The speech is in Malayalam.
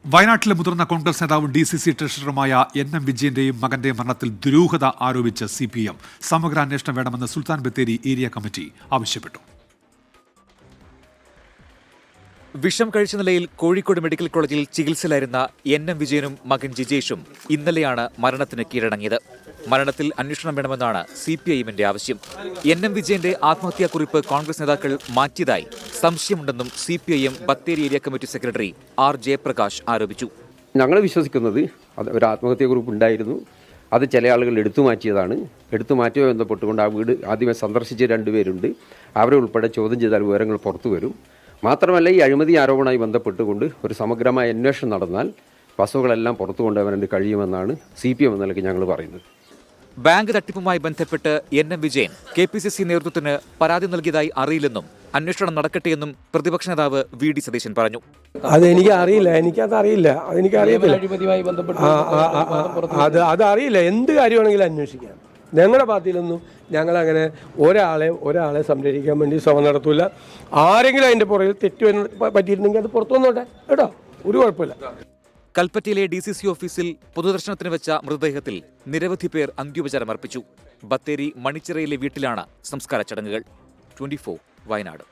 വയനാട്ടിലെ മുതിർന്ന കോൺഗ്രസ് നേതാവും DCC ട്രഷററുമായ NM വിജയന്റെയും മകന്റെയും മരണത്തിൽ ദുരൂഹത ആരോപിച്ച് CPM സമഗ്ര അന്വേഷണം വേണമെന്ന് സുൽത്താൻ ബത്തേരി ഏരിയ കമ്മിറ്റി ആവശ്യപ്പെട്ടു. വിഷം കഴിച്ച നിലയിൽ കോഴിക്കോട് മെഡിക്കൽ കോളേജിൽ ചികിത്സയിലായിരുന്ന NM വിജയനും മകൻ ജിജേഷും ഇന്നലെയാണ് മരണത്തിന് കീഴടങ്ങിയത്. മരണത്തിൽ അന്വേഷണം വേണമെന്നാണ് CPIM-ന്റെ ആവശ്യം. NM വിജയന്റെ ആത്മഹത്യാക്കുറിപ്പ് കോൺഗ്രസ് നേതാക്കൾ മാറ്റിയതായി സംശയമുണ്ടെന്നും CPIM Bathery area committee secretary R. Jayaprakash ആരോപിച്ചു. ഞങ്ങൾ വിശ്വസിക്കുന്നത് ഒരു ആത്മഹത്യാക്കുറിപ്പ് ഉണ്ടായിരുന്നു. അത് ചില ആളുകൾ എടുത്തു മാറ്റിയതാണ്. എടുത്തു മാറ്റിയതുമായി ബന്ധപ്പെട്ടുകൊണ്ട് ആ വീട് ആദ്യമേ സന്ദർശിച്ച 2 പേരുണ്ട്. അവരെ ഉൾപ്പെടെ ചോദ്യം ചെയ്താൽ വിവരങ്ങൾ പുറത്തു വരും. മാത്രമല്ല, ഈ അഴിമതി ആരോപണവുമായി ബന്ധപ്പെട്ടുകൊണ്ട് ഒരു സമഗ്രമായ അന്വേഷണം നടന്നാൽ വസ്തുക്കളെല്ലാം പുറത്തു കൊണ്ടുവരാൻ കഴിയുമെന്നാണ് CPM എന്ന നിലയ്ക്ക് ഞങ്ങൾ പറയുന്നത്. ബാങ്ക് തട്ടിപ്പുമായി ബന്ധപ്പെട്ട് NM വിജയൻ KPCC നേതൃത്വത്തിന് പരാതി നൽകിയതായി അറിയില്ലെന്നും അന്വേഷണം നടക്കട്ടെയെന്നും പ്രതിപക്ഷ നേതാവ് VD സതീശൻ പറഞ്ഞു. അതറിയില്ല. എന്ത് കാര്യമാണെങ്കിലും അന്വേഷിക്കാം. ഞങ്ങളുടെ പാർട്ടിയിലൊന്നും ഞങ്ങളങ്ങനെ ഒരാളെ സംരക്ഷിക്കാൻ വേണ്ടി ശ്രമം നടത്തൂല. ആരെങ്കിലും അതിൻ്റെ പുറകിൽ തെറ്റ് പറ്റിയിരുന്നെങ്കിൽ അത് പുറത്തു വന്നോട്ടെ കേട്ടോ, ഒരു കുഴപ്പമില്ല. കൽപ്പറ്റയിലെ DCC ഓഫീസിൽ പൊതുദർശനത്തിന് വെച്ച മൃതദേഹത്തിൽ നിരവധി പേർ അന്ത്യോപചാരം അർപ്പിച്ചു. ബത്തേരി മണിച്ചിറയിലെ വീട്ടിലാണ് സംസ്കാര ചടങ്ങുകൾ. 24 വയനാട്.